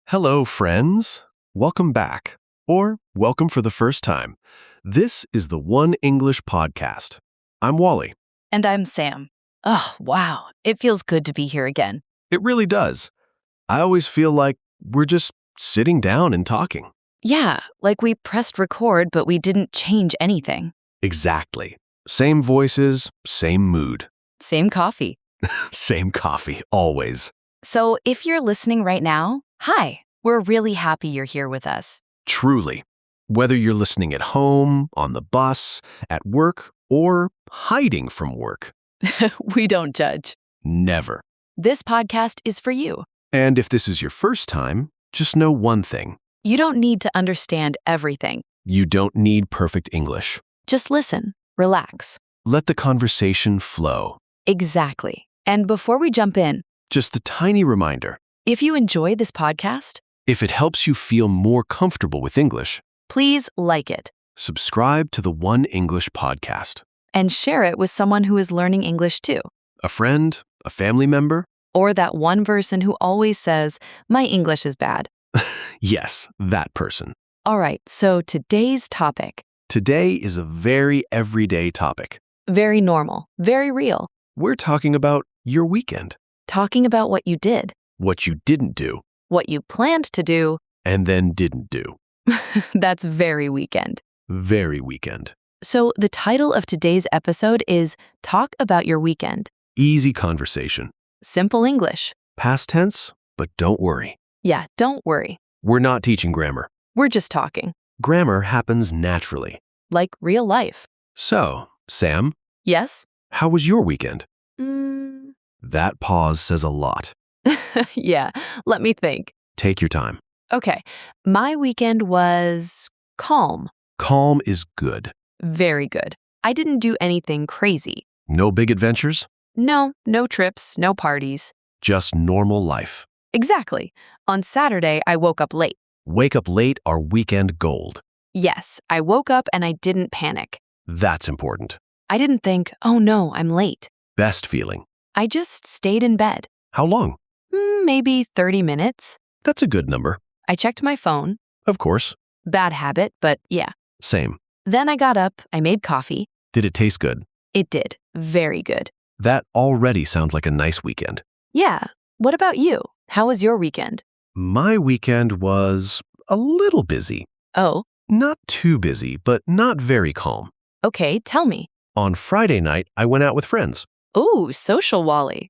Hello, friends. Welcome back, or welcome for the first time. This is the One English Podcast. I'm Wally. And I'm Sam. Oh, wow. It feels good to be here again. It really does. I always feel like we're just sitting down and talking. Yeah, like we pressed record, but we didn't change anything. Exactly. Same voices, same mood. Same coffee. Same coffee, always. So if you're listening right now, hi. We're really happy you're here with us. Truly. Whether you're listening at home, on the bus, at work, or hiding from work. We don't judge. Never. This podcast is for you. And if this is your first time, just know one thing. You don't need to understand everything. You don't need perfect English. Just listen, relax. Let the conversation flow. Exactly. And before we jump in, Just a tiny reminder. if you enjoy this podcast, If it helps you feel more comfortable with English, please like it subscribe to the One English Podcast. and share it with someone who is learning English too. A friend, a family member? Or that one person who always says, my English is bad. Yes, that person. All right, so today's topic, Today is a very everyday topic. very normal, very real, We're talking about your weekend, talking about what you did, what you didn't do, what you planned to do. and then didn't do. That's very weekend. Very weekend. So the title of today's episode is Talk About Your Weekend. Easy conversation. Simple English. Past tense, but don't worry. Yeah, don't worry. We're not teaching grammar. We're just talking, Grammar happens naturally. like real life. So, Sam, Yes? how was your weekend? Mm. That pause says a lot. Yeah, let me think. Take your time. Okay, my weekend was calm. Calm is good. Very good. I didn't do anything crazy. No big adventures, No trips, no parties. just normal life. Exactly. On Saturday, I woke up late. Wake up late are weekend gold. Yes, I woke up and I didn't panic. That's important. I didn't think, oh no, I'm late. Best feeling. I just stayed in bed. How long? Maybe 30 minutes. That's a good number. I checked my phone. Of course. Bad habit, but yeah. Same. Then I got up, I made coffee. Did it taste good? It did. Very good. That already sounds like a nice weekend. Yeah. What about you? How was your weekend? My weekend was a little busy. Oh, Not too busy, but not very calm. okay, tell me. On Friday night, I went out with friends. Ooh, social Wally.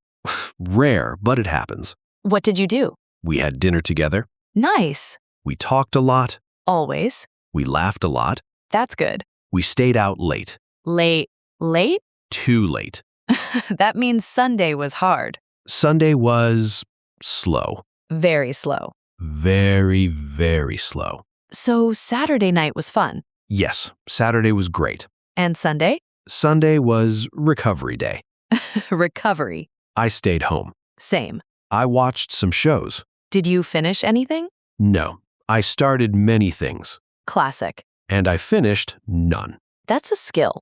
Rare, but it happens. What did you do? We had dinner together. Nice. We talked a lot. Always. We laughed a lot. That's good. We stayed out late. Late? Too late. That means Sunday was hard. Sunday was slow. Very slow. Very, very slow. So Saturday night was fun. Yes, Saturday was great. And Sunday? Sunday was recovery day. Recovery. I stayed home. Same. I watched some shows. Did you finish anything? No, I started many things. Classic. And I finished none. That's a skill.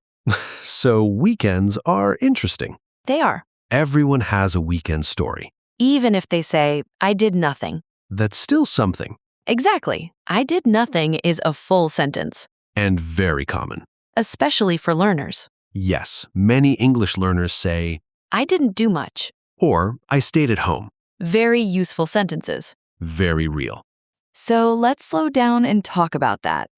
So weekends are interesting. They are. Everyone has a weekend story. Even if they say, I did nothing. That's still something, Exactly. I did nothing is a full sentence, and very common. especially for learners. Yes, many English learners say, I didn't do much. or I stayed at home. Very useful sentences. Very real. So let's slow down and talk about that.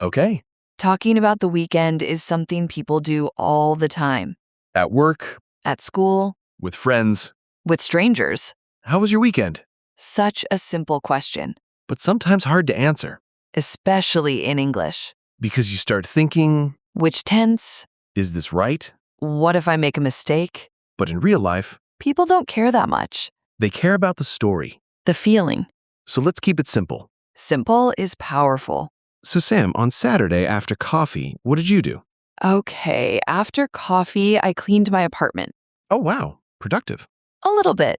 Okay. Talking about the weekend is something people do all the time. At work, At school, with friends. with strangers. How was your weekend? Such a simple question, But sometimes hard to answer. especially in English. Because you start thinking, Which tense? is this right? What if I make a mistake? But in real life, People don't care that much. they care about the story. The feeling. So let's keep it simple. Simple is powerful. So Sam, on Saturday after coffee, what did you do? Okay, after coffee, I cleaned my apartment. Oh, wow. Productive. A little bit.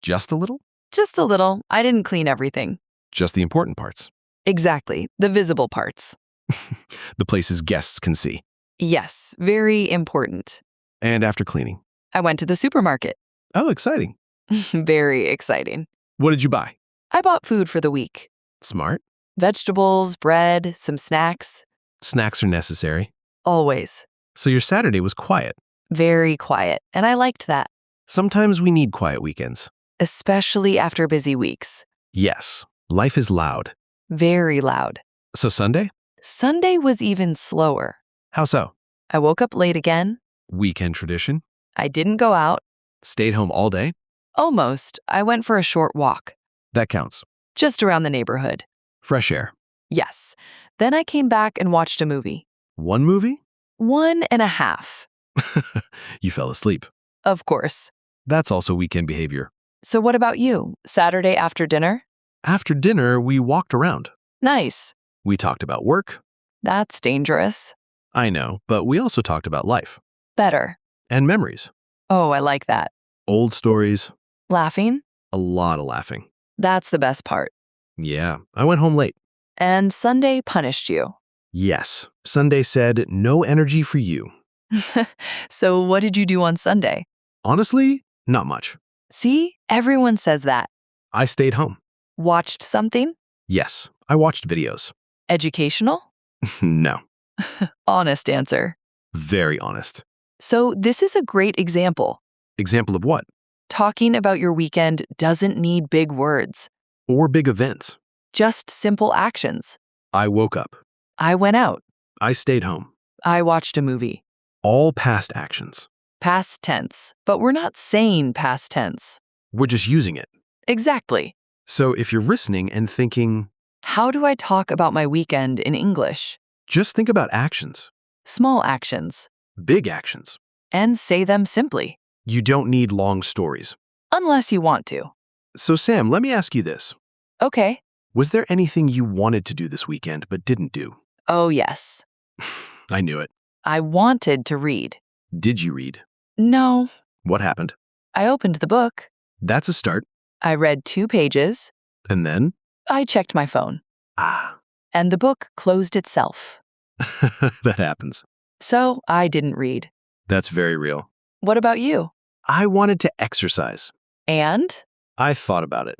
Just a little? Just a little. I didn't clean everything. Just the important parts. Exactly, the visible parts. The places guests can see. Yes, very important. And after cleaning. I went to the supermarket. Oh, exciting. Very exciting. What did you buy? I bought food for the week. Smart. Vegetables, bread, some snacks. Snacks are necessary. Always. So your Saturday was quiet. Very quiet, and I liked that, Sometimes we need quiet weekends. especially after busy weeks. Yes, life is loud. Very loud. So Sunday? Sunday was even slower. How so? I woke up late again. Weekend tradition? I didn't go out. Stayed home all day? Almost. I went for a short walk, That counts. just around the neighborhood. Fresh air. Yes. Then I came back and watched a movie. One movie? 1.5. You fell asleep. Of course. That's also weekend behavior. So what about you? Saturday after dinner? After dinner, we walked around. Nice. We talked about work. That's dangerous. I know, but we also talked about life Better. and memories. Oh, I like that. Old stories. Laughing? A lot of laughing. That's the best part. Yeah, I went home late. And Sunday punished you. Yes, Sunday said no energy for you. So what did you do on Sunday? Honestly, not much. See, everyone says that. I stayed home. Watched something? Yes, I watched videos. Educational? No, Honest answer. very honest. So this is a great example. Example of what? Talking about your weekend doesn't need big words, Or big events. just simple actions. I woke up. I went out. I stayed home. I watched a movie. All past actions. Past tense, but we're not saying past tense. We're just using it. Exactly. So if you're listening and thinking, How do I talk about my weekend in English? just think about actions, Small actions. big actions. And say them simply, You don't need long stories. unless you want to. So Sam, let me ask you this. Okay. Was there anything you wanted to do this weekend but didn't do? Oh, yes. I knew it. I wanted to read. Did you read? No. What happened? I opened the book. That's a start. I read 2 pages. And then? I checked my phone. Ah, And the book closed itself. that happens. So I didn't read. That's very real. What about you? I wanted to exercise. And? I thought about it.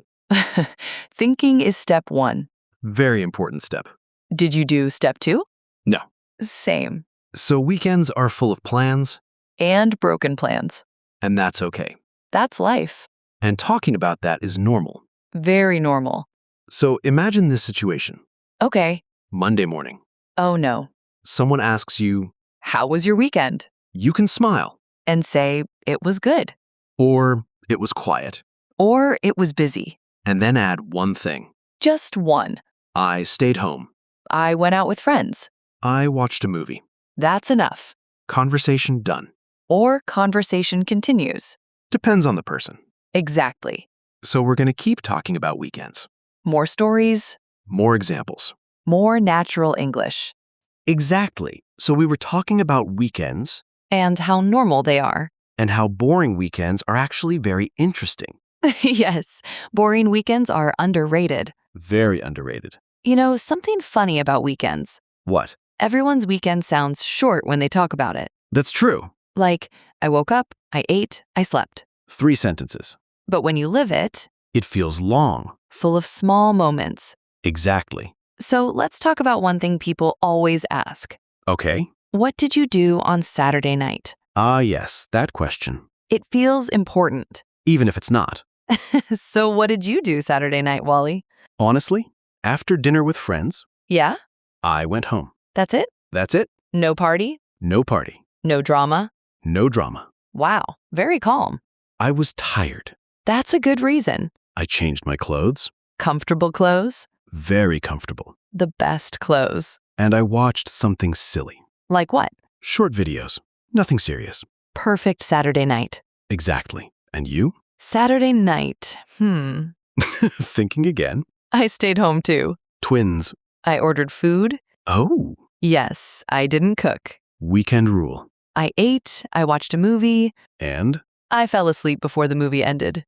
Thinking is step 1. Very important step. Did you do step 2? No. Same. So weekends are full of plans, And broken plans. and that's okay. That's life. And talking about that is normal. Very normal. So imagine this situation. Okay. Monday morning. Oh no. Someone asks you, How was your weekend? you can smile, And say, it was good. or it was quiet, Or it was busy. and then add one thing. Just one. I stayed home. I went out with friends. I watched a movie. That's enough. Conversation done. Or conversation continues. Depends on the person. Exactly. So we're going to keep talking about weekends. More stories, More examples. more natural English. Exactly. So we were talking about weekends And how normal they are. and how boring weekends are actually very interesting. Yes, boring weekends are underrated. Very underrated. You know, something funny about weekends. What? Everyone's weekend sounds short when they talk about it. That's true. Like, I woke up, I ate, I slept. 3 sentences. But when you live it, It feels long. full of small moments. Exactly. So let's talk about one thing people always ask. Okay. What did you do on Saturday night? Ah, yes, that question. It feels important. Even if it's not. So what did you do Saturday night, Wally? Honestly, after dinner with friends, Yeah? I went home. That's it? That's it. No party? No party. No drama? No drama. Wow, very calm. I was tired. That's a good reason. I changed my clothes. Comfortable clothes? Very comfortable. The best clothes. And I watched something silly. Like what? Short videos. Nothing serious. Perfect Saturday night. Exactly. And you? Saturday night. Thinking again. I stayed home too. Twins. I ordered food. Oh. Yes, I didn't cook. Weekend rule. I ate. I watched a movie. And I fell asleep before the movie ended.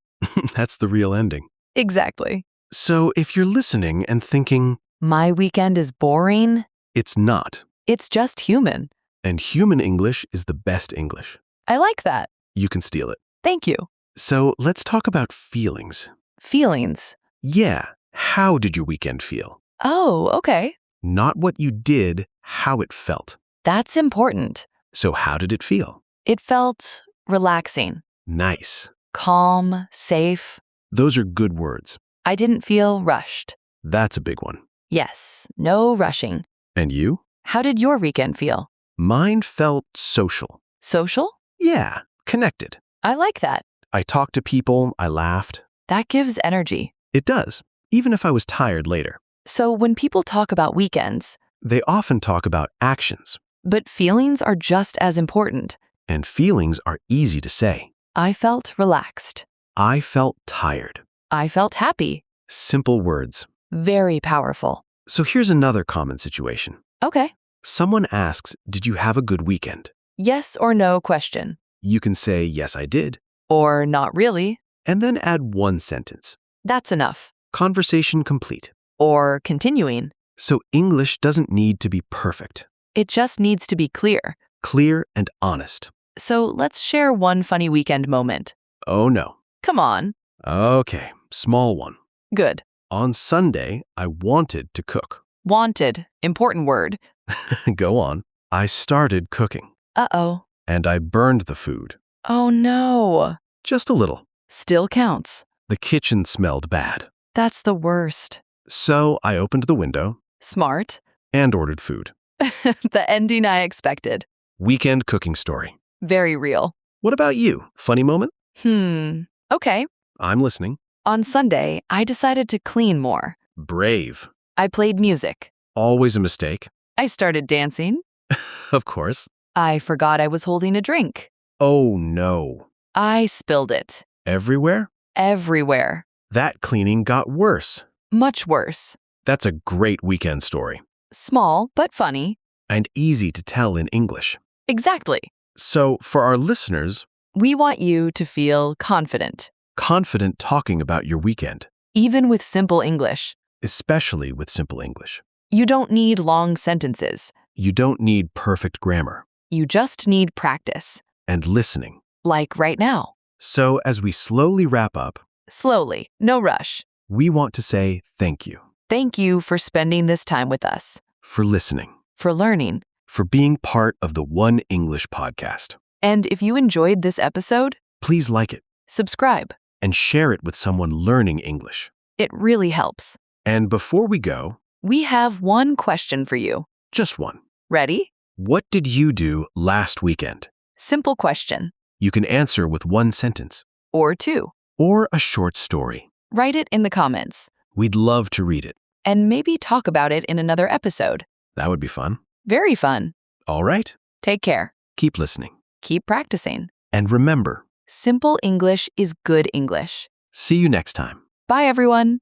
that's the real ending. Exactly. So if you're listening and thinking, My weekend is boring. it's not, It's just human. and human English is the best English, I like that. you can steal it. Thank you. So let's talk about feelings. Feelings. Yeah, how did your weekend feel? Oh, okay. Not what you did, how it felt. That's important. So how did it feel? It felt relaxing, Nice. calm, safe. Those are good words. I didn't feel rushed. That's a big one. Yes, no rushing. And you? How did your weekend feel? Mine felt social. Social? Yeah, connected. I like that. I talked to people, I laughed. That gives energy. It does, even if I was tired later. So when people talk about weekends, They often talk about actions, but feelings are just as important. and feelings are easy to say. I felt relaxed. I felt tired. I felt happy. Simple words. Very powerful. So here's another common situation. Okay. Someone asks, "Did you have a good weekend?" Yes or no question. You can say, "Yes, I did," Or not really. and then add one sentence. That's enough. Conversation complete. Or continuing. So English doesn't need to be perfect. It just needs to be clear. Clear and honest. So let's share one funny weekend moment. Oh no. Come on. Okay, small one. Good. On Sunday, I wanted to cook. Wanted. Important word. Go on. I started cooking, Uh-oh. and I burned the food. Oh no. Just a little. Still counts. The kitchen smelled bad. That's the worst. So I opened the window Smart. and ordered food. The ending I expected. Weekend cooking story. Very real. What about you? Funny moment? Okay. I'm listening. On Sunday, I decided to clean more. Brave. I played music. Always a mistake. I started dancing. Of course. I forgot I was holding a drink. Oh no. I spilled it. Everywhere? Everywhere. That cleaning got worse. Much worse. That's a great weekend story. Small, but funny. And easy to tell in English. Exactly. So, for our listeners, We want you to feel confident, confident talking about your weekend, even with simple English. especially with simple English. You don't need long sentences. You don't need perfect grammar You just need practice, and listening. like right now. So, as we slowly wrap up, Slowly, no rush. we want to say thank you Thank you for spending this time with us, for listening, for learning. for being part of the One English podcast. And if you enjoyed this episode, Please like it subscribe. and share it with someone learning English. It really helps. And before we go, We have one question for you. just one. Ready? What did you do last weekend? Simple question. You can answer with one sentence Or two. or a short story. Write it in the comments. We'd love to read it. And maybe talk about it in another episode. That would be fun. Very fun. All right. Take care. Keep listening. Keep practicing. And remember, Simple English is good English. see you next time. Bye, everyone.